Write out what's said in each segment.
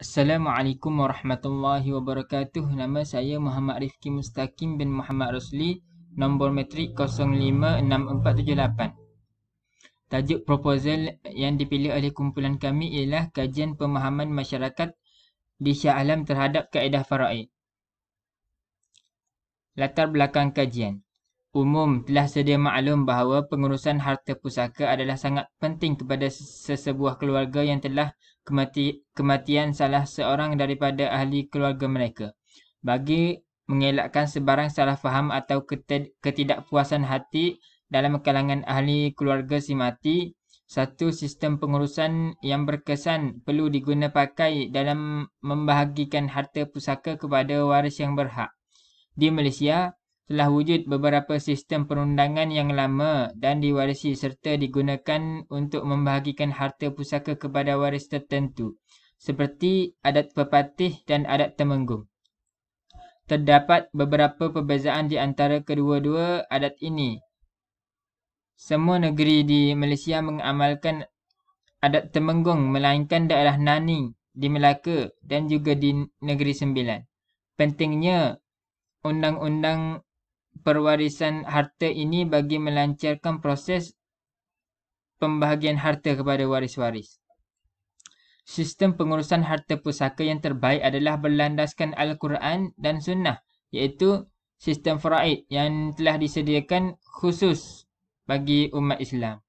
Assalamualaikum warahmatullahi wabarakatuh. Nama saya Muhammad Rifki Mustaqim bin Muhammad Rosli. Nombor metrik 056478. Tajuk proposal yang dipilih oleh kumpulan kami ialah kajian pemahaman masyarakat di Shah Alam terhadap kaedah faraid. Latar belakang kajian. Umum telah sedia maklum bahawa pengurusan harta pusaka adalah sangat penting kepada sesebuah keluarga yang telah kematian salah seorang daripada ahli keluarga mereka. Bagi mengelakkan sebarang salah faham atau ketidakpuasan hati dalam kalangan ahli keluarga si mati, satu sistem pengurusan yang berkesan perlu diguna pakai dalam membahagikan harta pusaka kepada waris yang berhak. Di Malaysia, telah wujud beberapa sistem perundangan yang lama dan diwarisi serta digunakan untuk membahagikan harta pusaka kepada waris tertentu, seperti adat pepatih dan adat temenggung. Terdapat beberapa perbezaan di antara kedua-dua adat ini. Semua negeri di Malaysia mengamalkan adat temenggung melainkan daerah Nani di Melaka dan juga di Negeri Sembilan. Pentingnya undang-undang perwarisan harta ini bagi melancarkan proses pembahagian harta kepada waris-waris. Sistem pengurusan harta pusaka yang terbaik adalah berlandaskan Al-Quran dan Sunnah, iaitu sistem faraid yang telah disediakan khusus bagi umat Islam.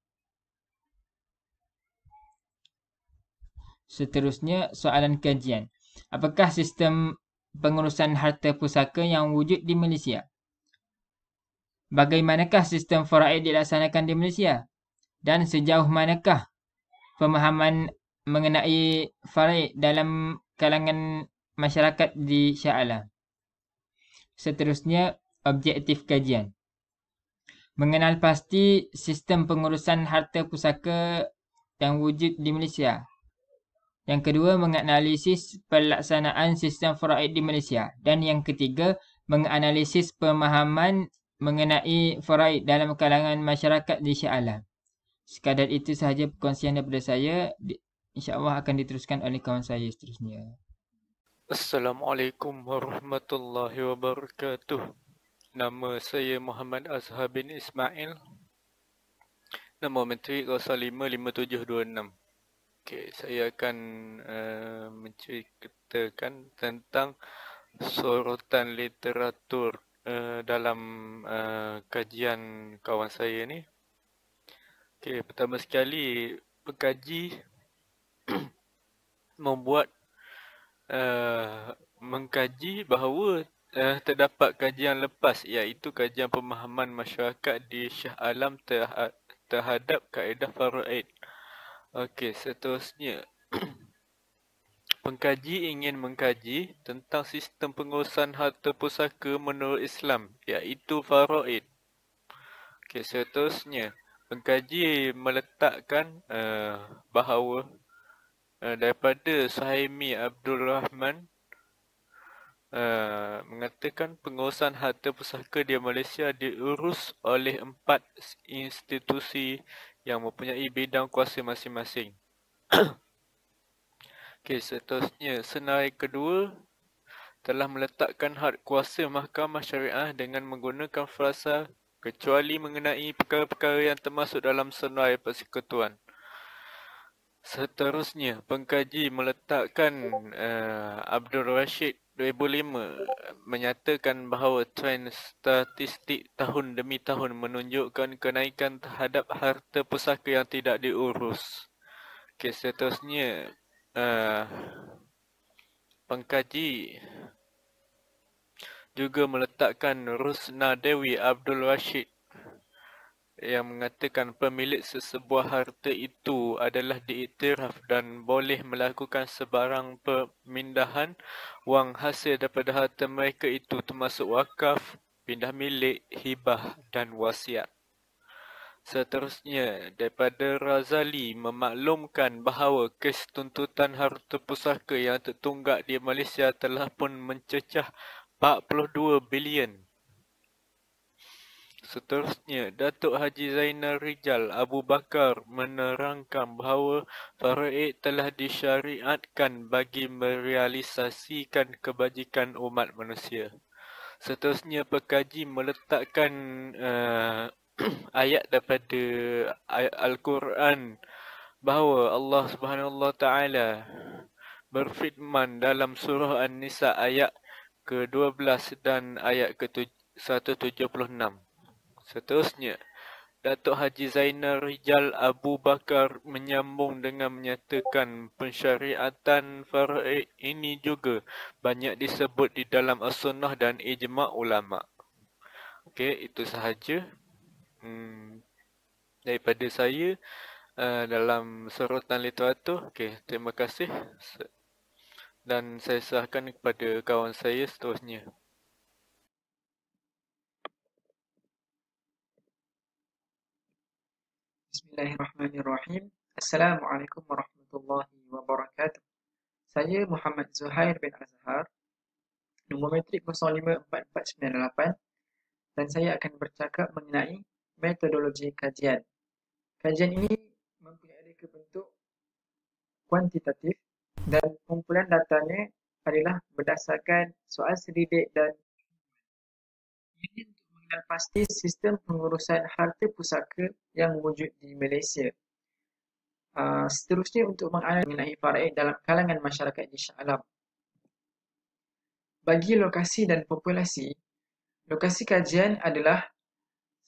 Seterusnya, soalan kajian. Apakah sistem pengurusan harta pusaka yang wujud di Malaysia? Bagaimanakah sistem faraid dilaksanakan di Malaysia? Dan sejauh manakah pemahaman mengenai faraid dalam kalangan masyarakat di Shah Alam? Seterusnya, objektif kajian. Mengenal pasti sistem pengurusan harta pusaka yang wujud di Malaysia. Yang kedua, menganalisis pelaksanaan sistem faraid di Malaysia. Dan yang ketiga, menganalisis pemahaman mengenai faraid dalam kalangan masyarakat di Shah Alam. Sekadar itu sahaja perkongsian daripada saya. InsyaAllah akan diteruskan oleh kawan saya seterusnya. Assalamualaikum warahmatullahi wabarakatuh. Nama saya Muhammad Azhar bin Ismail. Nombor metrik 055726. Okey, saya akan menceritakan tentang sorotan literatur dalam kajian kawan saya ni. Okey, pertama sekali pengkaji membuat mengkaji bahawa terdapat kajian lepas, iaitu kajian pemahaman masyarakat di Shah Alam terhadap kaedah faraid. Okey, seterusnya. Pengkaji ingin mengkaji tentang sistem pengurusan harta pusaka menurut Islam, iaitu faraid. Okey, seterusnya. Pengkaji meletakkan bahawa daripada Suhaimi Abdul Rahman mengatakan pengurusan harta pusaka di Malaysia diurus oleh 4 institusi yang mempunyai bidang kuasa masing-masing. Okey, seterusnya, senarai kedua telah meletakkan had kuasa mahkamah syariah dengan menggunakan frasa kecuali mengenai perkara-perkara yang termasuk dalam senarai persekutuan. Seterusnya, pengkaji meletakkan Abdul Rashid 2005 menyatakan bahawa trend statistik tahun demi tahun menunjukkan kenaikan terhadap harta pusaka yang tidak diurus. Okey, seterusnya, pengkaji juga meletakkan Rusna Dewi Abdul Rashid yang mengatakan pemilik sesebuah harta itu adalah diiktiraf dan boleh melakukan sebarang pemindahan wang hasil daripada harta mereka itu termasuk wakaf, pindah milik, hibah dan wasiat. Seterusnya, daripada Razali memaklumkan bahawa kes tuntutan harta pusaka yang tertunggak di Malaysia telah pun mencecah 42 bilion. Seterusnya, Datuk Haji Zainal Rijal Abu Bakar menerangkan bahawa faraid telah disyariatkan bagi merealisasikan kebajikan umat manusia. Seterusnya, pekaji meletakkan ayat daripada Al-Quran bahawa Allah Subhanahu Wa Taala berfirman dalam surah An-Nisa ayat ke-12 dan ayat ke-176. Seterusnya, Datuk Haji Zainal Rijal Abu Bakar menyambung dengan menyatakan pensyariatan faraid ini juga banyak disebut di dalam as-sunnah dan ijma' ulama'. Okey, itu sahaja daripada saya dalam sorotan literatur. Okey, terima kasih. Dan saya serahkan kepada kawan saya seterusnya. Bismillahirrahmanirrahim. Assalamualaikum warahmatullahi wabarakatuh. Saya Muhammad Zuhair bin Azhar, nombor metrik 054498, dan saya akan bercakap mengenai metodologi kajian. Kajian ini mempunyai reka bentuk kuantitatif dan kumpulan datanya adalah berdasarkan soal selidik dan ini untuk mengenal pasti sistem pengurusan harta pusaka yang wujud di Malaysia. Seterusnya, untuk menganalisis mengenai faraid dalam kalangan masyarakat di Shah Alam. Bagi lokasi dan populasi, lokasi kajian adalah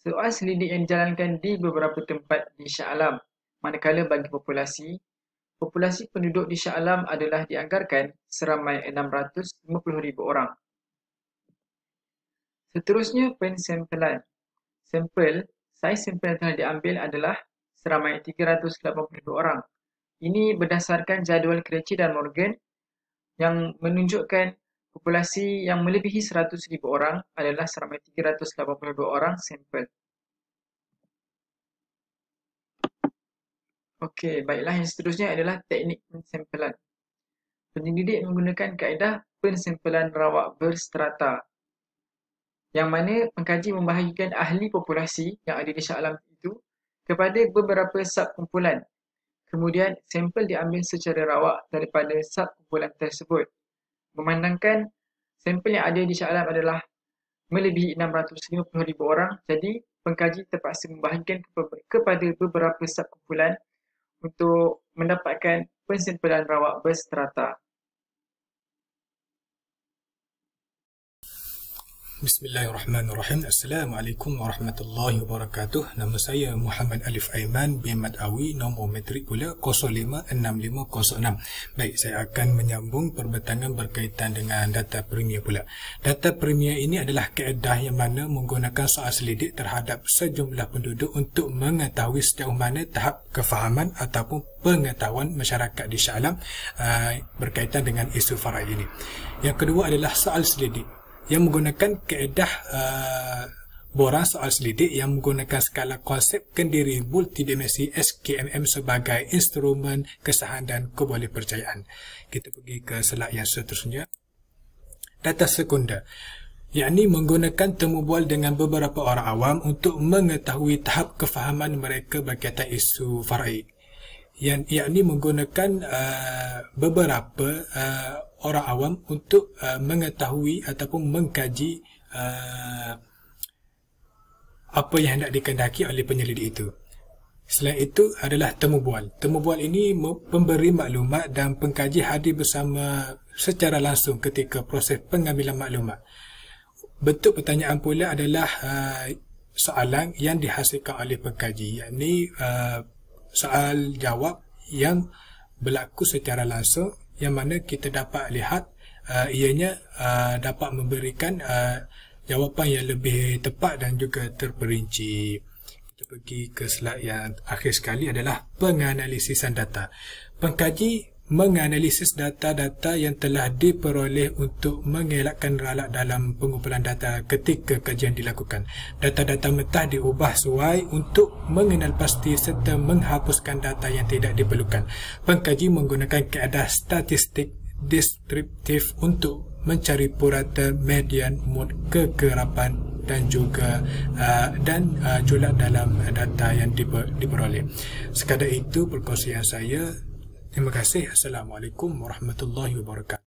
soal selidik yang dijalankan di beberapa tempat di Shah Alam. Manakala bagi populasi penduduk di Shah Alam adalah dianggarkan seramai 650,000 orang. Seterusnya, pensampelan. Saiz sampel yang telah diambil adalah seramai 382 orang. Ini berdasarkan jadual Krecci dan Morgan yang menunjukkan populasi yang melebihi 100,000 orang adalah seramai 382 orang sampel. Okey, baiklah, yang seterusnya adalah teknik pensampelan. Penyelidik menggunakan kaedah pensampelan rawak berstrata, yang mana pengkaji membahagikan ahli populasi yang ada di Shah Alam itu kepada beberapa subkumpulan. Kemudian, sampel diambil secara rawak daripada subkumpulan tersebut. Memandangkan sampel yang ada di Shah Alam adalah melebihi 650,000 orang, jadi pengkaji terpaksa membahagikan kepada beberapa subkumpulan untuk mendapatkan pensampelan rawak berstrata. Bismillahirrahmanirrahim. Assalamualaikum warahmatullahi wabarakatuh. Nama saya Muhammad Alif Aiman bin Madawi, nombor metrik pula 056506. Baik, saya akan menyambung perbatangan berkaitan dengan data premier pula. Data premier ini adalah kaedah yang mana menggunakan soal selidik terhadap sejumlah penduduk untuk mengetahui sejauh mana tahap kefahaman ataupun pengetahuan masyarakat di Shah Alam berkaitan dengan isu faraid ini. Yang kedua adalah soal selidik yang menggunakan kaedah borang soal selidik yang menggunakan skala konsep kendiri multidimensi SKMM sebagai instrumen kesahan dan kebolehpercayaan. Kita pergi ke slide yang seterusnya. Data sekunder, yakni menggunakan temu bual dengan beberapa orang awam untuk mengetahui tahap kefahaman mereka berkaitan isu faraid. Yakni menggunakan beberapa orang awam untuk mengetahui ataupun mengkaji apa yang hendak dikehendaki oleh penyelidik itu. Selain itu adalah temu bual. Temu bual ini memberi maklumat dan pengkaji hadir bersama secara langsung ketika proses pengambilan maklumat. Bentuk pertanyaan pula adalah soalan yang dihasilkan oleh pengkaji, yakni soal jawab yang berlaku secara langsung, yang mana kita dapat lihat ianya dapat memberikan jawapan yang lebih tepat dan juga terperinci. Kita pergi ke slide yang akhir sekali adalah penganalisisan data. Pengkaji menganalisis data-data yang telah diperoleh untuk mengelakkan ralak dalam pengumpulan data ketika kajian dilakukan. Data-data mentah diubah sesuai untuk mengenal pasti serta menghapuskan data yang tidak diperlukan. Pengkaji menggunakan kaedah statistik deskriptif untuk mencari purata median mode kekerapan dan juga jolak dalam data yang diperoleh. Sekadar itu perkongsian saya. Terima kasih. Assalamualaikum warahmatullahi wabarakatuh.